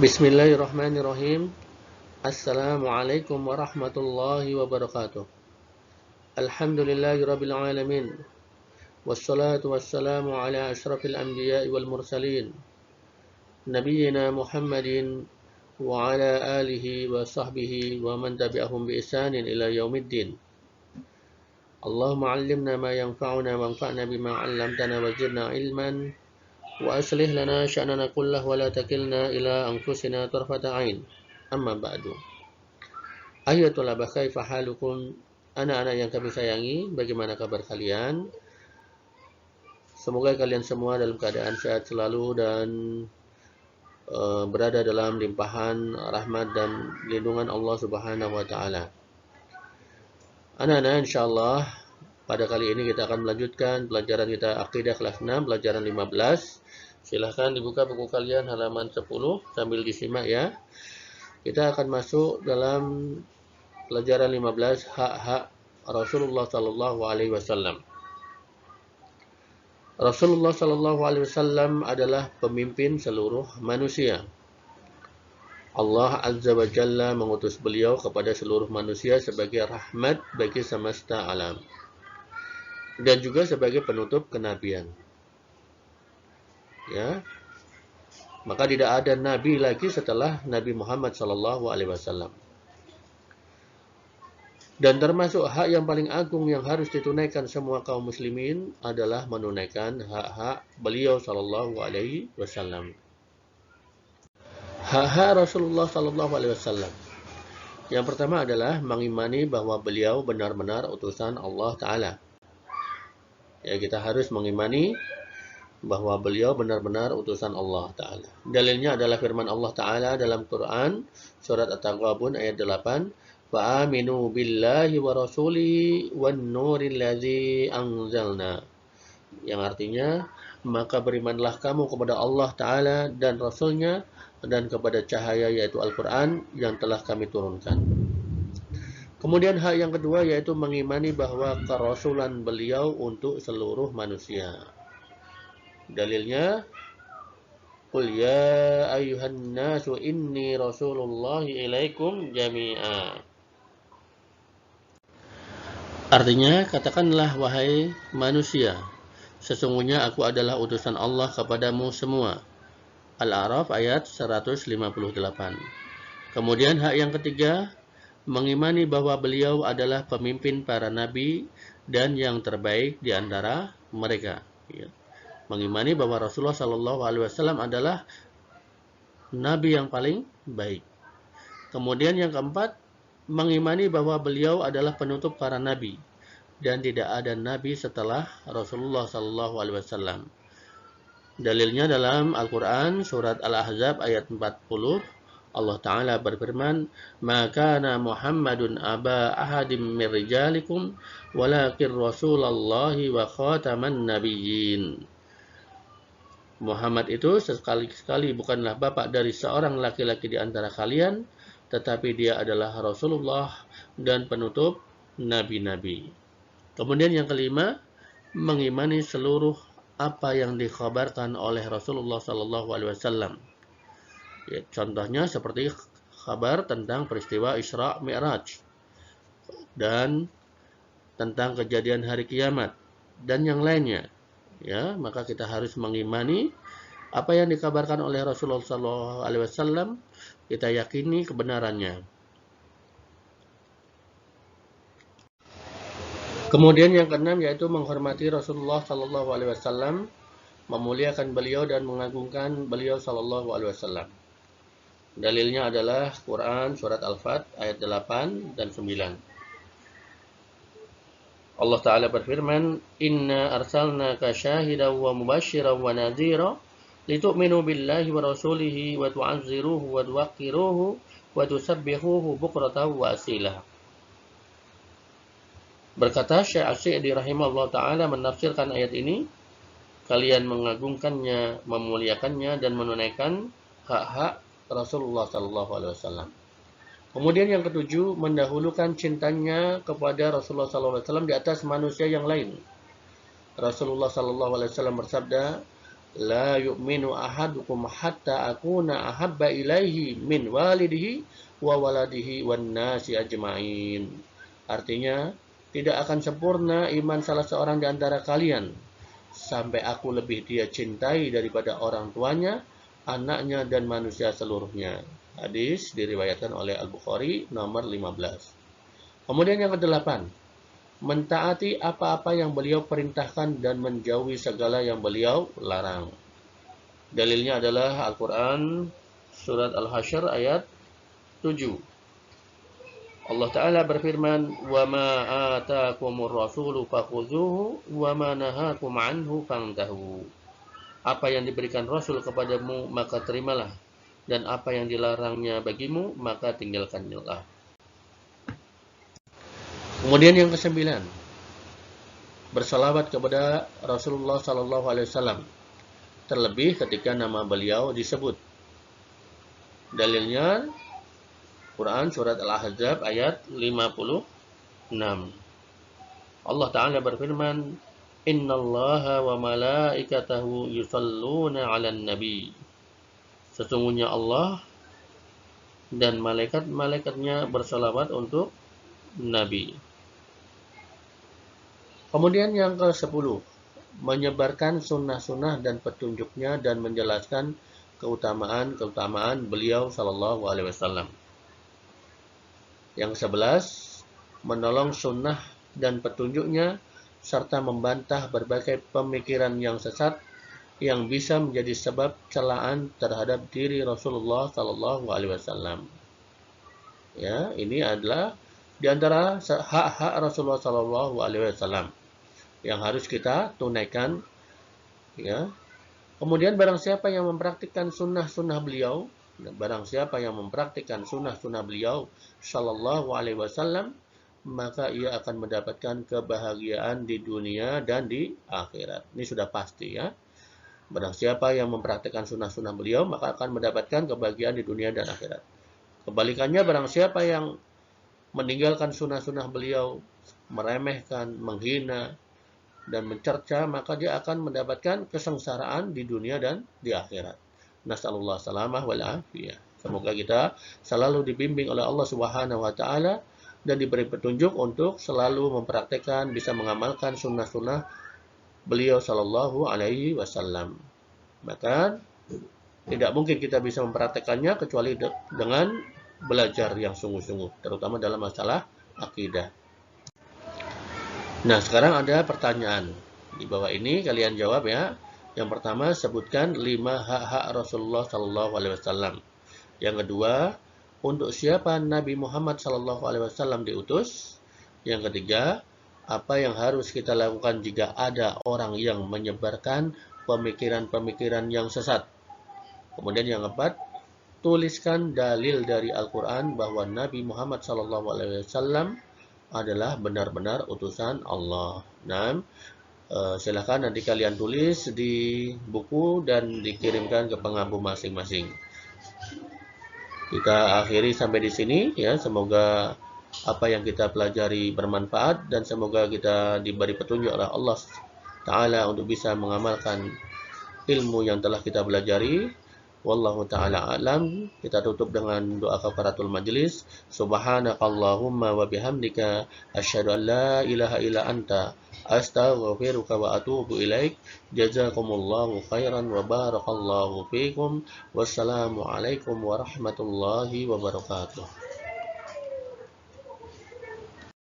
Bismillahirrahmanirrahim. Assalamualaikum warahmatullahi wabarakatuh. Alhamdulillahirabbil alamin. Wassalatu wassalamu ala asyrafil anbiya'i wal mursalin. Nabiyyina Muhammadin wa ala alihi wa sahbihi wa man tabi'ahum bi ihsanin ila yaumiddin. Allahumma 'allimna ma yanfa'una wanfa'na bima 'allamtana wa zidna ilman wa aslih lana sya'nana kullahu wa la takilna ila anfusina tarfata 'ain. Amma ba'du. Ayatul abah kaifa halukum, anak-anak yang kami sayangi, bagaimana kabar kalian? Semoga kalian semua dalam keadaan sehat selalu dan berada dalam limpahan rahmat dan lindungan Allah Subhanahu wa taala. Anak-anak, insyaallah pada kali ini kita akan melanjutkan pelajaran kita akidah kelas 6, pelajaran 15. Silahkan dibuka buku kalian halaman 10 sambil disimak ya. Kita akan masuk dalam pelajaran 15, hak-hak Rasulullah sallallahu alaihi wasallam. Rasulullah sallallahu alaihi wasallam adalah pemimpin seluruh manusia. Allah Azza wa Jalla mengutus beliau kepada seluruh manusia sebagai rahmat bagi semesta alam dan juga sebagai penutup kenabian. Ya. Maka tidak ada nabi lagi setelah Nabi Muhammad sallallahu alaihi wasallam. Dan termasuk hak yang paling agung yang harus ditunaikan semua kaum muslimin adalah menunaikan hak-hak beliau sallallahu alaihi wasallam. Hak-hak Rasulullah sallallahu alaihi wasallam. Yang pertama adalah mengimani bahwa beliau benar-benar utusan Allah taala. Ya, kita harus mengimani bahwa beliau benar-benar utusan Allah Ta'ala. Dalilnya adalah firman Allah Ta'ala dalam Quran, surat At-Taghabun ayat 8, وَآمِنُوا بِاللَّهِ وَرَسُولِهِ وَالنُّورِ الَّذِي أَنزَلْنَا. Yang artinya, maka berimanlah kamu kepada Allah Ta'ala dan Rasulnya dan kepada cahaya yaitu Al-Quran yang telah kami turunkan. Kemudian hak yang kedua yaitu mengimani bahwa kerasulan beliau untuk seluruh manusia. Dalilnya, Qul ya ayyuhan nasu inni rasulullahi ilaikum jami'a. Artinya, katakanlah wahai manusia, sesungguhnya aku adalah utusan Allah kepadamu semua. Al-A'raf ayat 158. Kemudian hak yang ketiga, mengimani bahwa beliau adalah pemimpin para nabi dan yang terbaik di antara mereka. Ya. Mengimani bahwa Rasulullah Shallallahu Alaihi Wasallam adalah nabi yang paling baik. Kemudian yang keempat, mengimani bahwa beliau adalah penutup para nabi dan tidak ada nabi setelah Rasulullah Shallallahu Alaihi Wasallam. Dalilnya dalam Al-Quran surat Al-Ahzab ayat 40. Allah Ta'ala berfirman, "Ma kana Muhammadun aba ahadim min rijalikum walakin Rasulullahi wa khataman nabiyyin." Muhammad itu sekali-sekali bukanlah bapak dari seorang laki-laki di antara kalian, tetapi dia adalah Rasulullah dan penutup nabi-nabi. Kemudian yang kelima, mengimani seluruh apa yang dikhabarkan oleh Rasulullah SAW. Ya, contohnya seperti kabar tentang peristiwa Isra Mi'raj dan tentang kejadian hari kiamat dan yang lainnya. Ya, maka kita harus mengimani apa yang dikabarkan oleh Rasulullah SAW, kita yakini kebenarannya. Kemudian yang keenam yaitu menghormati Rasulullah SAW, memuliakan beliau dan mengagungkan beliau SAW. Dalilnya adalah Quran surat Al-Fat ayat 8 dan 9. Allah Ta'ala berfirman, Inna arsalnaka syahidan wa mubashiran wa nadhira litu'minu billahi wa rasulihi wa tu'azziruhu wa tuwaqqiruhu wa tusabbihuhu bukratan wa asila. Berkata Syekh As-Sa'di rahimahullah ta'ala menafsirkan ayat ini, kalian mengagungkannya, memuliakannya dan menunaikan hak-hak Rasulullah SAW. Kemudian yang ketujuh, mendahulukan cintanya kepada Rasulullah SAW di atas manusia yang lain. Rasulullah SAW bersabda, la yu'minu ahadukum hatta akuna ahabba ilaihi min walidihi wa waladihi wan nasi ajma'in. Artinya, tidak akan sempurna iman salah seorang di antara kalian sampai aku lebih dia cintai daripada orang tuanya, anaknya, dan manusia seluruhnya. Hadis diriwayatkan oleh Al-Bukhari nomor 15. Kemudian yang kedelapan, mentaati apa-apa yang beliau perintahkan dan menjauhi segala yang beliau larang. Dalilnya adalah Al-Quran surat Al-Hasyr ayat 7. Allah Ta'ala berfirman, وَمَا آتَاكُمُ الرَّسُولُ فَخُذُوهُ وَمَا نَهَاكُمْ عَنْهُ فَانْتَهُوا. Apa yang diberikan Rasul kepadamu, maka terimalah. Dan apa yang dilarangnya bagimu, maka tinggalkanlah. Kemudian yang kesembilan, bersalawat kepada Rasulullah SAW, terlebih ketika nama beliau disebut. Dalilnya Quran surat Al-Ahzab ayat 56. Allah Ta'ala berfirman, Innallaha wa malaikatahu yusalluna 'alan nabi. Sesungguhnya Allah dan malaikat-malaikatnya bersalawat untuk Nabi. Kemudian yang ke-10, menyebarkan sunnah-sunnah dan petunjuknya dan menjelaskan keutamaan beliau Sallallahu Alaihi Wasallam. Yang ke-11, menolong sunnah dan petunjuknya serta membantah berbagai pemikiran yang sesat yang bisa menjadi sebab celaan terhadap diri Rasulullah Sallallahu Alaihi Wasallam. Ya, ini adalah di antara hak-hak Rasulullah Sallallahu Alaihi Wasallam yang harus kita tunaikan. Ya. Kemudian barang siapa yang mempraktikkan sunnah-sunnah beliau, Sallallahu Alaihi Wasallam, maka ia akan mendapatkan kebahagiaan di dunia dan di akhirat. Ini sudah pasti ya. Barang siapa yang mempraktikkan sunnah-sunnah beliau, maka akan mendapatkan kebahagiaan di dunia dan akhirat. Kebalikannya, barang siapa yang meninggalkan sunnah-sunnah beliau, meremehkan, menghina, dan mencerca, maka dia akan mendapatkan kesengsaraan di dunia dan di akhirat. Nasallallahu salamah wal afiyah. Semoga kita selalu dibimbing oleh Allah Subhanahu wa taala dan diberi petunjuk untuk selalu mempraktekkan, bisa mengamalkan sunnah-sunnah beliau Sallallahu Alaihi Wasallam. Maka tidak mungkin kita bisa mempraktekannya kecuali dengan belajar yang sungguh-sungguh, terutama dalam masalah akidah. Nah, sekarang ada pertanyaan. Di bawah ini kalian jawab ya. Yang pertama, sebutkan 5 hak-hak Rasulullah Sallallahu Alaihi Wasallam. Yang kedua, untuk siapa Nabi Muhammad Sallallahu Alaihi Wasallam diutus? Yang ketiga, apa yang harus kita lakukan jika ada orang yang menyebarkan pemikiran-pemikiran yang sesat? Kemudian yang keempat, tuliskan dalil dari Al-Quran bahwa Nabi Muhammad Sallallahu Alaihi Wasallam adalah benar-benar utusan Allah. Nah, silakan nanti kalian tulis di buku dan dikirimkan ke pengampu masing-masing. Kita akhiri sampai di sini ya. Semoga apa yang kita pelajari bermanfaat dan semoga kita diberi petunjuk oleh Allah Ta'ala untuk bisa mengamalkan ilmu yang telah kita pelajari. Wallahu ta'ala a'lam. Kita tutup dengan doa kafaratul majlis. Subhanakallahumma wa bihamdika asyhadu an la ilaha illa anta astaghfiruka wa atubu ilaik. Jazakumullahu khairan wa barakallahu fikum. Wassalamu alaikum warahmatullahi wabarakatuh.